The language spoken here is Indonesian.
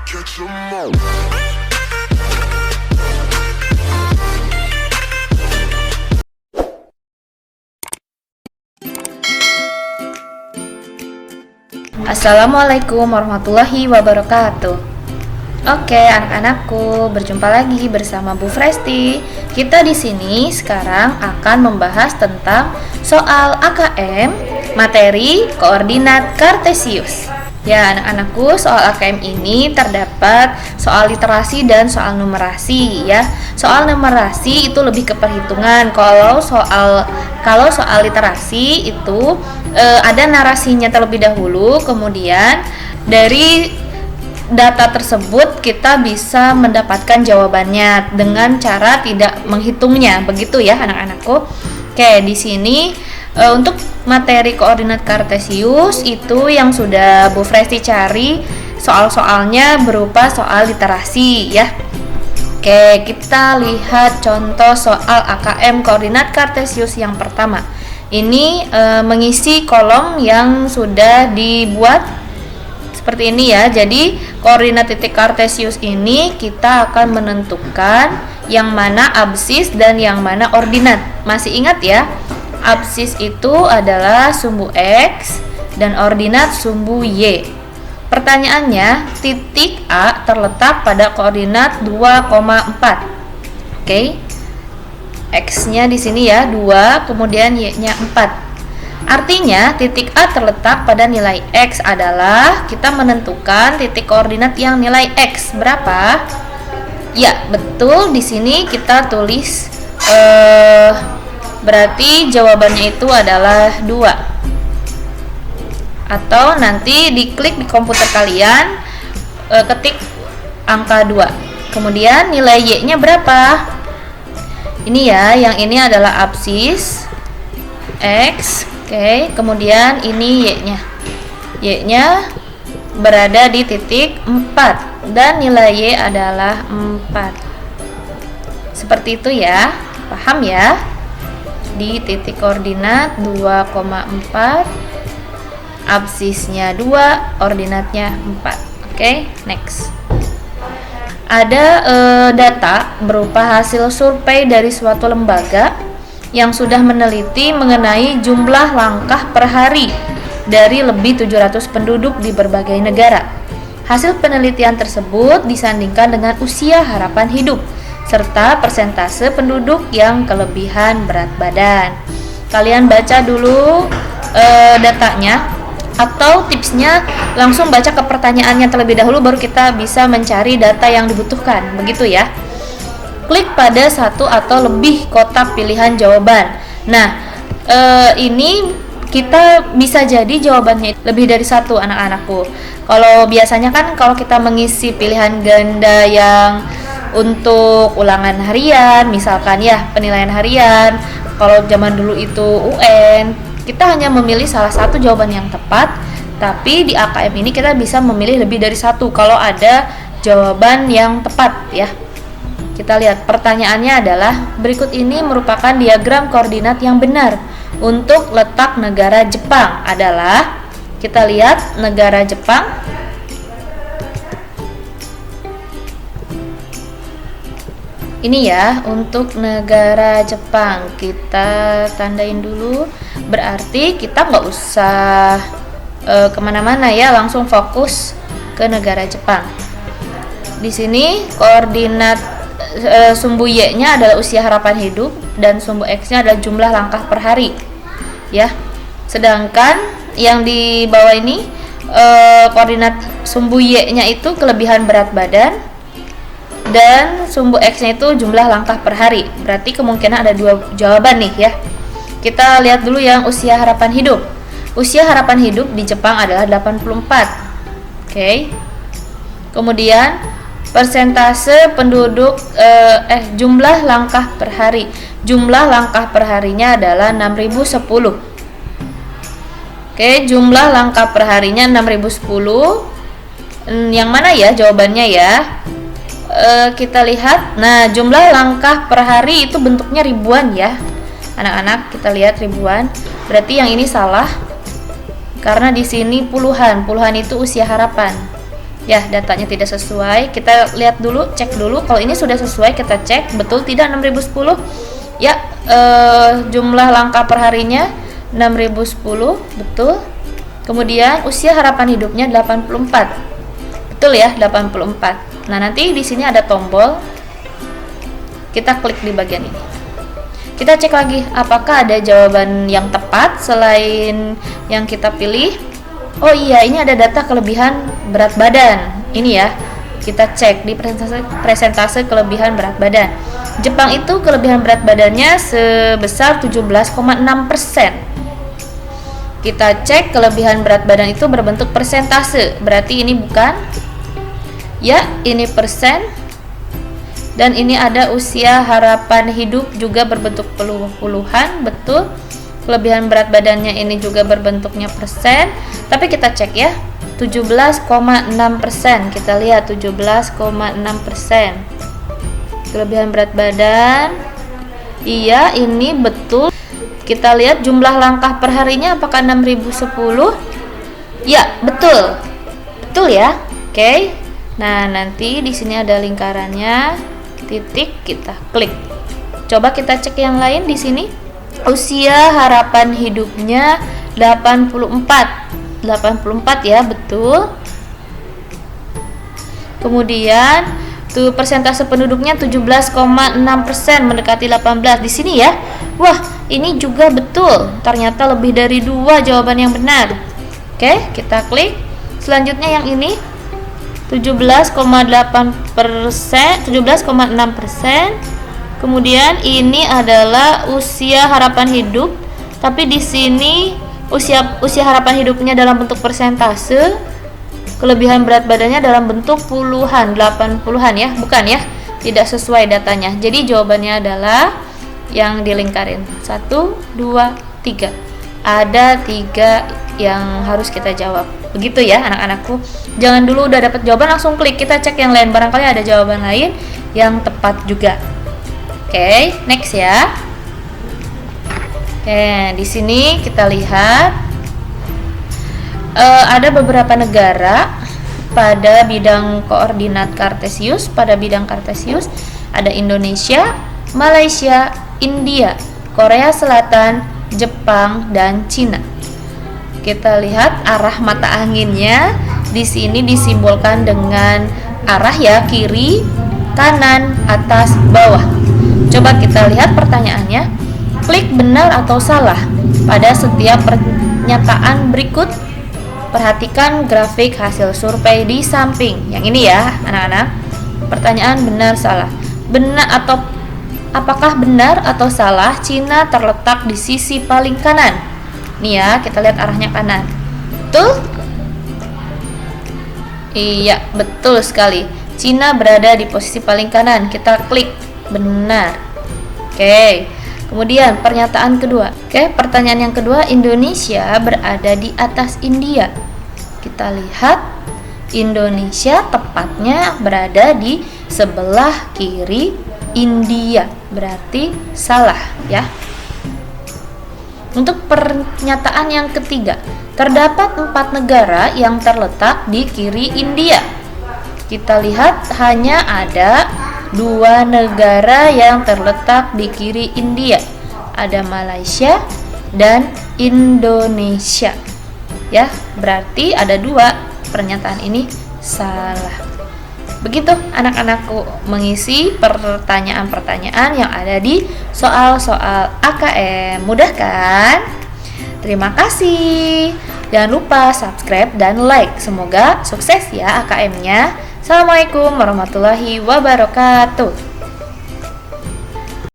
Catch 'em all. Assalamualaikum warahmatullahi wabarakatuh. Oke, anak-anakku, berjumpa lagi bersama Bu Fresti. Kita di sini sekarang akan membahas tentang soal AKM, materi koordinat kartesius. Ya, anak-anakku, soal AKM ini terdapat soal literasi dan soal numerasi ya. Soal numerasi itu lebih ke perhitungan. Kalau soal literasi itu ada narasinya terlebih dahulu, kemudian dari data tersebut kita bisa mendapatkan jawabannya dengan cara tidak menghitungnya, begitu ya anak-anakku. Oke, di sini untuk materi koordinat kartesius itu yang sudah Bu Fresti cari soal-soalnya berupa soal literasi ya. Oke, kita lihat contoh soal AKM koordinat kartesius yang pertama. Ini mengisi kolom yang sudah dibuat seperti ini ya. Jadi koordinat titik kartesius ini kita akan menentukan yang mana absis dan yang mana ordinat. Masih ingat ya? Absis itu adalah sumbu X dan ordinat sumbu Y. Pertanyaannya, titik A terletak pada koordinat 2,4. Oke. X-nya di sini ya 2, kemudian Y-nya 4. Artinya titik A terletak pada nilai X adalah kita menentukan titik koordinat yang nilai X berapa? Ya, betul, di sini kita tulis berarti jawabannya itu adalah 2. Atau nanti diklik di komputer kalian, ketik angka 2. Kemudian nilai Y-nya berapa? Ini ya, yang ini adalah absis X. Oke, kemudian ini Y-nya. Y-nya berada di titik 4 dan nilai Y adalah 4. Seperti itu ya. Paham ya? Di titik koordinat 2,4, absisnya 2, ordinatnya 4. Oke, next. Ada data berupa hasil survei dari suatu lembaga yang sudah meneliti mengenai jumlah langkah per hari dari lebih 700 penduduk di berbagai negara. Hasil penelitian tersebut disandingkan dengan usia harapan hidup serta persentase penduduk yang kelebihan berat badan. Kalian baca dulu datanya, atau tipsnya langsung baca ke pertanyaannya terlebih dahulu baru kita bisa mencari data yang dibutuhkan, begitu ya. Klik pada satu atau lebih kotak pilihan jawaban. Nah, ini kita bisa jadi jawabannya lebih dari satu, anak-anakku. Kalau biasanya kan kalau kita mengisi pilihan ganda yang untuk ulangan harian, misalkan ya penilaian harian, kalau zaman dulu itu UN, kita hanya memilih salah satu jawaban yang tepat. Tapi di AKM ini kita bisa memilih lebih dari satu kalau ada jawaban yang tepat ya. Kita lihat pertanyaannya adalah, berikut ini merupakan diagram koordinat yang benar untuk letak negara Jepang adalah, kita lihat negara Jepang. Ini ya, untuk negara Jepang kita tandain dulu. Berarti kita nggak usah kemana-mana ya, langsung fokus ke negara Jepang. Di sini koordinat sumbu Y-nya adalah usia harapan hidup dan sumbu X-nya adalah jumlah langkah per hari ya. Sedangkan yang di bawah ini koordinat sumbu Y-nya itu kelebihan berat badan dan sumbu X-nya itu jumlah langkah per hari. Berarti kemungkinan ada dua jawaban nih ya. Kita lihat dulu yang usia harapan hidup. Usia harapan hidup di Jepang adalah 84. Oke. Kemudian persentase penduduk jumlah langkah per hari. Jumlah langkah per harinya adalah 6010. Oke, jumlah langkah per harinya 6010. Yang mana ya jawabannya ya? Kita lihat. Nah, jumlah langkah per hari itu bentuknya ribuan ya. Anak-anak, kita lihat ribuan. Berarti yang ini salah. Karena di sini puluhan. Puluhan itu usia harapan. Ya, datanya tidak sesuai. Kita lihat dulu, cek dulu. Kalau ini sudah sesuai, kita cek betul tidak 6010. Ya, jumlah langkah perharinya 6010, betul. Kemudian usia harapan hidupnya 84. Betul ya, 84. Nah, nanti di sini ada tombol. Kita klik di bagian ini. Kita cek lagi apakah ada jawaban yang tepat selain yang kita pilih. Oh iya, ini ada data kelebihan berat badan. Ini ya, kita cek di presentase kelebihan berat badan. Jepang itu kelebihan berat badannya sebesar 17,6%. Kita cek kelebihan berat badan itu berbentuk persentase. Berarti ini bukan. Ya, ini persen. Dan ini ada usia harapan hidup juga berbentuk puluhan, betul. Kelebihan berat badannya ini juga berbentuknya persen, tapi kita cek ya, 17,6%. Kita lihat 17,6%. Kelebihan berat badan. Iya, ini betul. Kita lihat jumlah langkah perharinya apakah 6010? Ya, betul. Betul ya. Oke. Nah, nanti di sini ada lingkarannya, titik, kita klik. Coba kita cek yang lain di sini. Usia harapan hidupnya 84 ya, betul. Kemudian tuh persentase penduduknya 17,6%, mendekati 18 di sini ya. Wah, ini juga betul. Ternyata lebih dari 2 jawaban yang benar. Oke, kita klik. Selanjutnya yang ini 17,8%, 17,6%. Kemudian ini adalah usia harapan hidup, tapi di sini usia harapan hidupnya dalam bentuk persentase, kelebihan berat badannya dalam bentuk puluhan, 80-an ya, bukan ya, tidak sesuai datanya. Jadi jawabannya adalah yang dilingkarin 1, 2, 3. Ada 3 yang harus kita jawab. Begitu ya anak-anakku. Jangan dulu udah dapat jawaban langsung klik, kita cek yang lain, barangkali ada jawaban lain yang tepat juga. Oke, next ya. Oke, di sini kita lihat ada beberapa negara pada bidang koordinat Kartesius. Pada bidang Kartesius ada Indonesia, Malaysia, India, Korea Selatan, Jepang, dan Cina. Kita lihat arah mata anginnya. Di sini disimbolkan dengan arah ya, kiri, kanan, atas, bawah. Coba kita lihat pertanyaannya. Klik benar atau salah pada setiap pernyataan berikut. Perhatikan grafik hasil survei di samping. Yang ini ya, anak-anak. Pertanyaan benar salah. Apakah benar atau salah Cina terletak di sisi paling kanan? Nih ya, kita lihat arahnya kanan. Betul? Iya, betul sekali. Cina berada di posisi paling kanan. Kita klik benar. Oke. Kemudian pernyataan kedua. Oke, pertanyaan yang kedua, Indonesia berada di atas India. Kita lihat Indonesia tepatnya berada di sebelah kiri India. Berarti salah ya. Untuk pernyataan yang ketiga, terdapat 4 negara yang terletak di kiri India. Kita lihat hanya ada 2 negara yang terletak di kiri India. Ada Malaysia dan Indonesia. Ya, berarti ada 2. Pernyataan ini salah. Begitu anak-anakku mengisi pertanyaan-pertanyaan yang ada di soal-soal AKM. Mudah kan? Terima kasih. Jangan lupa subscribe dan like. Semoga sukses ya AKM-nya. Assalamualaikum warahmatullahi wabarakatuh.